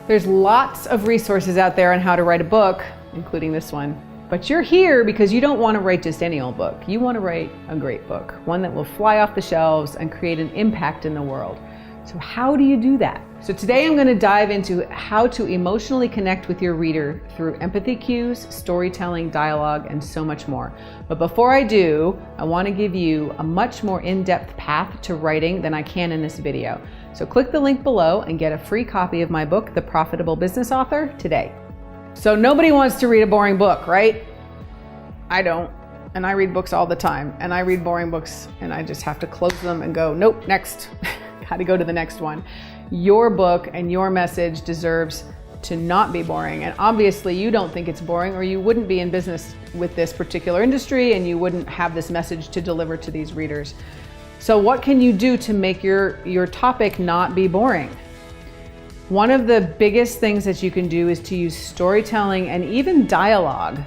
There's lots of resources out there on how to write a book, including this one. But you're here because you don't want to write just any old book. You want to write a great book, one that will fly off the shelves and create an impact in the world. So how do you do that? So today I'm going to dive into how to emotionally connect with your reader through empathy cues, storytelling, dialogue, and so much more. But before I do, I want to give you a much more in-depth path to writing than I can in this video. So click the link below and get a free copy of my book, The Profitable Business Author, today. So nobody wants to read a boring book, right? I don't. And I read books all the time. And I read boring books and I just have to close them and go, nope, next. Got to go to the next one. Your book and your message deserves to not be boring. And obviously you don't think it's boring, or you wouldn't be in business with this particular industry and you wouldn't have this message to deliver to these readers. So what can you do to make your topic not be boring? One of the biggest things that you can do is to use storytelling and even dialogue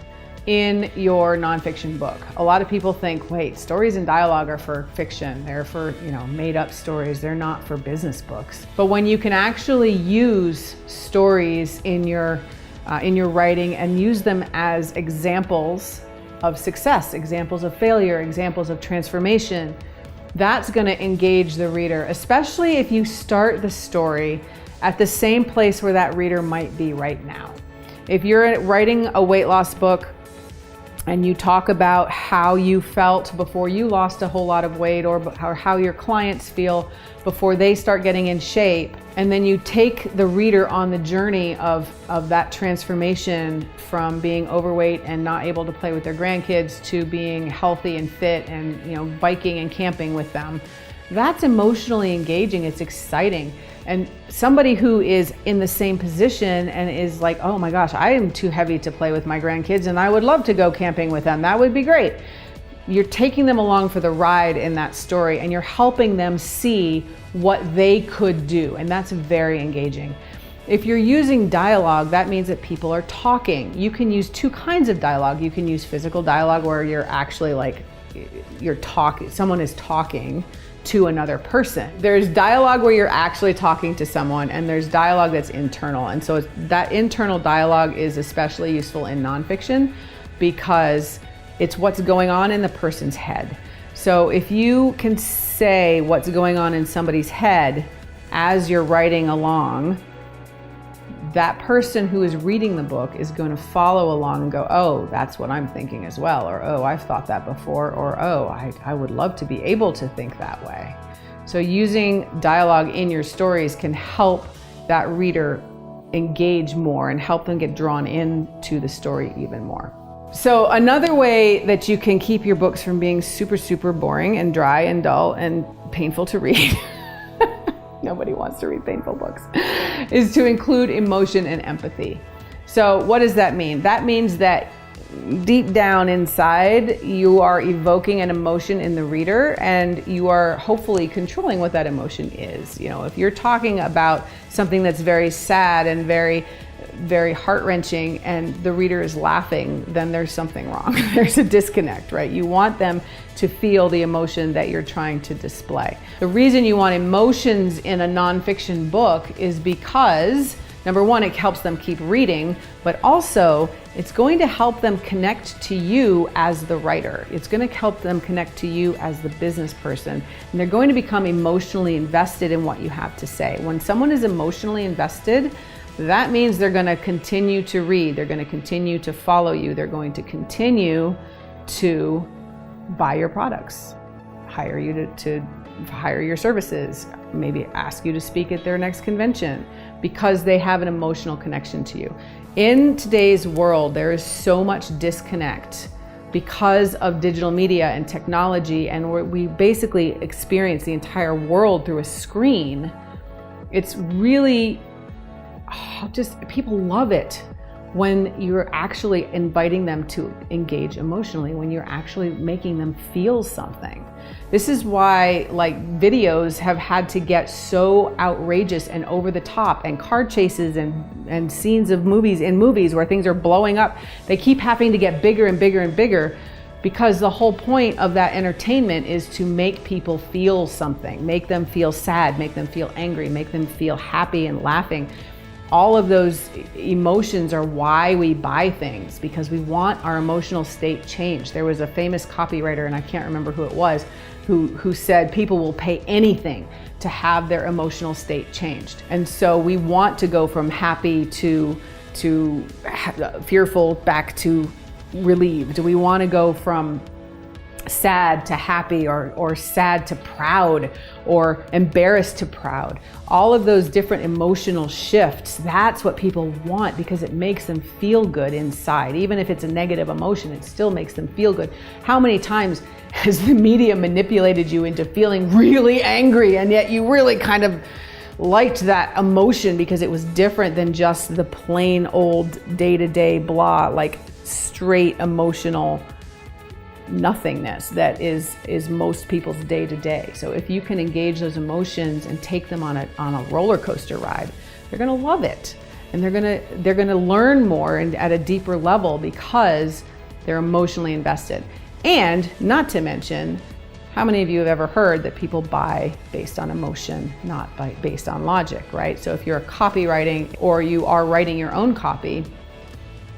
in your nonfiction book. A lot of people think, wait, stories and dialogue are for fiction. They're for, made up stories. They're not for business books. But when you can actually use stories in your writing and use them as examples of success, examples of failure, examples of transformation, that's going to engage the reader, especially if you start the story at the same place where that reader might be right now. If you're writing a weight loss book and you talk about how you felt before you lost a whole lot of weight, or how your clients feel before they start getting in shape, and then you take the reader on the journey of that transformation from being overweight and not able to play with their grandkids to being healthy and fit and biking and camping with them, that's emotionally engaging. It's exciting. And somebody who is in the same position and is like, oh my gosh, I am too heavy to play with my grandkids and I would love to go camping with them. That would be great. You're taking them along for the ride in that story and you're helping them see what they could do. And that's very engaging. If you're using dialogue, that means that people are talking. You can use two kinds of dialogue. You can use physical dialogue where you're actually someone is talking to another person. There's dialogue where you're actually talking to someone, and there's dialogue that's internal. And so that internal dialogue is especially useful in nonfiction because it's what's going on in the person's head. So if you can say what's going on in somebody's head as you're writing along, that person who is reading the book is going to follow along and go, oh, that's what I'm thinking as well. Or, oh, I've thought that before. Or, oh, I would love to be able to think that way. So using dialogue in your stories can help that reader engage more and help them get drawn into the story even more. So another way that you can keep your books from being super, super boring and dry and dull and painful to read nobody wants to read painful books, is to include emotion and empathy. So what does that mean? That means that deep down inside, you are evoking an emotion in the reader and you are hopefully controlling what that emotion is. If you're talking about something that's very sad and very, very heart-wrenching and the reader is laughing, then there's something wrong. There's a disconnect, right? You want them to feel the emotion that you're trying to display. The reason you want emotions in a nonfiction book is because, number one, it helps them keep reading, but also it's going to help them connect to you as the writer. It's going to help them connect to you as the business person, and they're going to become emotionally invested in what you have to say. When someone is emotionally invested, that means they're going to continue to read. They're going to continue to follow you. They're going to continue to buy your products, hire you to hire your services, maybe ask you to speak at their next convention because they have an emotional connection to you. In today's world, there is so much disconnect because of digital media and technology, and we basically experience the entire world through a screen. It's really people love it when you're actually inviting them to engage emotionally, when you're actually making them feel something. This is why videos have had to get so outrageous and over the top, and car chases and scenes of movies where things are blowing up. They keep having to get bigger and bigger and bigger because the whole point of that entertainment is to make people feel something, make them feel sad, make them feel angry, make them feel happy and laughing. all of those emotions are why we buy things, because we want our emotional state changed. There was a famous copywriter, and I can't remember who it was, who said people will pay anything to have their emotional state changed. And so we want to go from happy to fearful back to relieved. We want to go from sad to happy, or sad to proud, or embarrassed to proud. All of those different emotional shifts, that's what people want, because it makes them feel good inside. Even if it's a negative emotion, it still makes them feel good. How many times has the media manipulated you into feeling really angry, and yet you really kind of liked that emotion because it was different than just the plain old day-to-day blah, like straight emotional nothingness that is most people's day-to-day. So if you can engage those emotions and take them on a roller coaster ride, they're going to love it, and they're going to learn more and at a deeper level because they're emotionally invested. And not to mention, how many of you have ever heard that people buy based on emotion, not based on logic, right? So if you're copywriting or you are writing your own copy,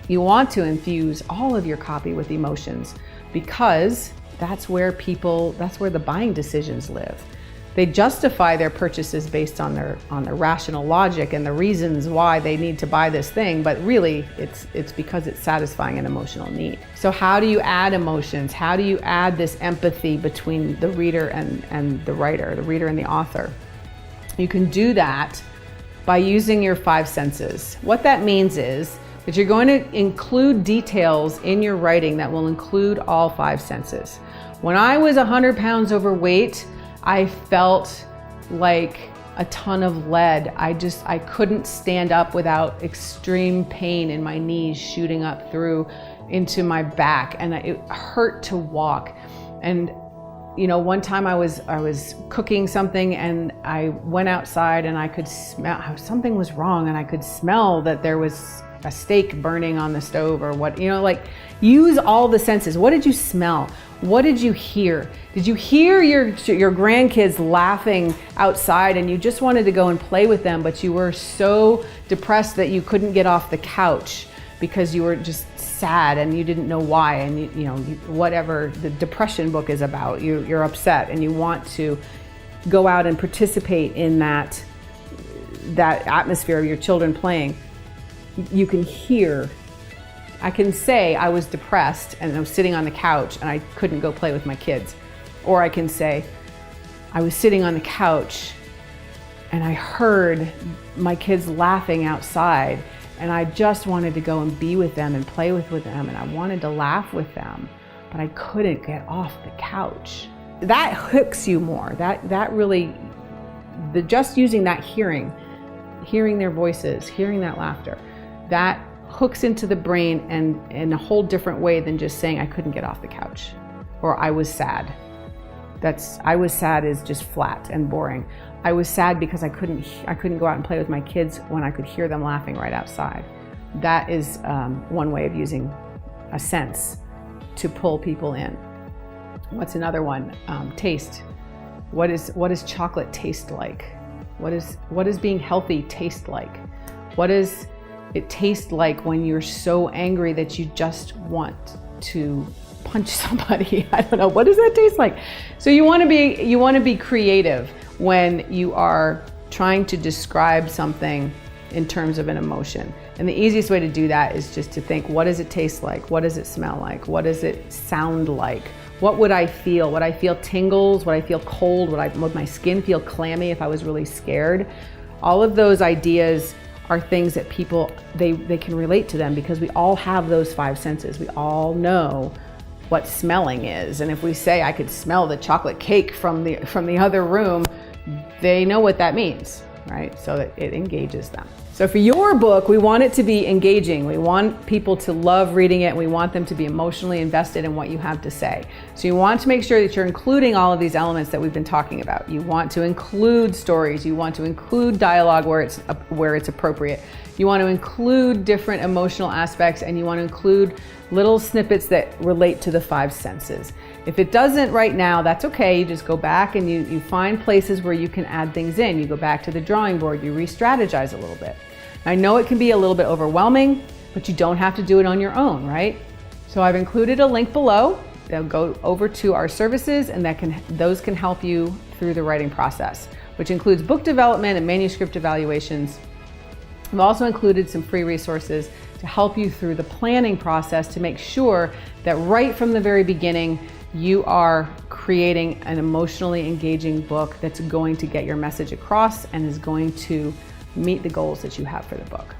you want to infuse all of your copy with emotions, because that's where the buying decisions live. They justify their purchases based on their rational logic and the reasons why they need to buy this thing, but really it's because it's satisfying an emotional need. So how do you add emotions? How do you add this empathy between the reader and the writer, the reader and the author? You can do that by using your 5 senses. What that means is that you're going to include details in your writing that will include all 5 senses. When I was 100 pounds overweight, I felt like a ton of lead. I couldn't stand up without extreme pain in my knees shooting up through into my back, and it hurt to walk. And one time I was cooking something, and I went outside and I could smell how something was wrong, and I could smell that there was a steak burning on the stove, or what, use all the senses. What did you smell? What did you hear? Did you hear your grandkids laughing outside and you just wanted to go and play with them, but you were so depressed that you couldn't get off the couch because you were just sad and you didn't know why, and whatever the depression book is about, you're upset and you want to go out and participate in that atmosphere of your children playing. You can hear. I can say I was depressed and I was sitting on the couch and I couldn't go play with my kids. Or I can say I was sitting on the couch and I heard my kids laughing outside and I just wanted to go and be with them and play with them, and I wanted to laugh with them, but I couldn't get off the couch. That hooks you more. That really, just using that hearing their voices, hearing that laughter, that hooks into the brain and in a whole different way than just saying I couldn't get off the couch or I was sad. I was sad is just flat and boring. I was sad because I couldn't go out and play with my kids when I could hear them laughing right outside. That is one way of using a sense to pull people in. What's another one? Taste. What does chocolate taste like? What does being healthy taste like? What does it taste like when you're so angry that you just want to punch somebody? I don't know. What does that taste like? So you want to be creative when you are trying to describe something in terms of an emotion. And the easiest way to do that is just to think, what does it taste like? What does it smell like? What does it sound like? What would I feel? Would I feel tingles? Would I feel cold? Would my skin feel clammy if I was really scared? All of those ideas are things that people, they can relate to them, because we all have those 5 senses. We all know what smelling is. And if we say, I could smell the chocolate cake from the other room, they know what that means, right? So that it engages them. So for your book, we want it to be engaging. We want people to love reading it. We want them to be emotionally invested in what you have to say. So you want to make sure that you're including all of these elements that we've been talking about. You want to include stories. You want to include dialogue where it's appropriate. You want to include different emotional aspects, and you want to include little snippets that relate to the 5 senses. If it doesn't right now, that's okay. You just go back and you find places where you can add things in. You go back to the drawing board, you re-strategize a little bit. I know it can be a little bit overwhelming, but you don't have to do it on your own, right? So I've included a link below. They'll go over to our services, and those can help you through the writing process, which includes book development and manuscript evaluations. I've also included some free resources to help you through the planning process to make sure that right from the very beginning, you are creating an emotionally engaging book that's going to get your message across and is going to meet the goals that you have for the book.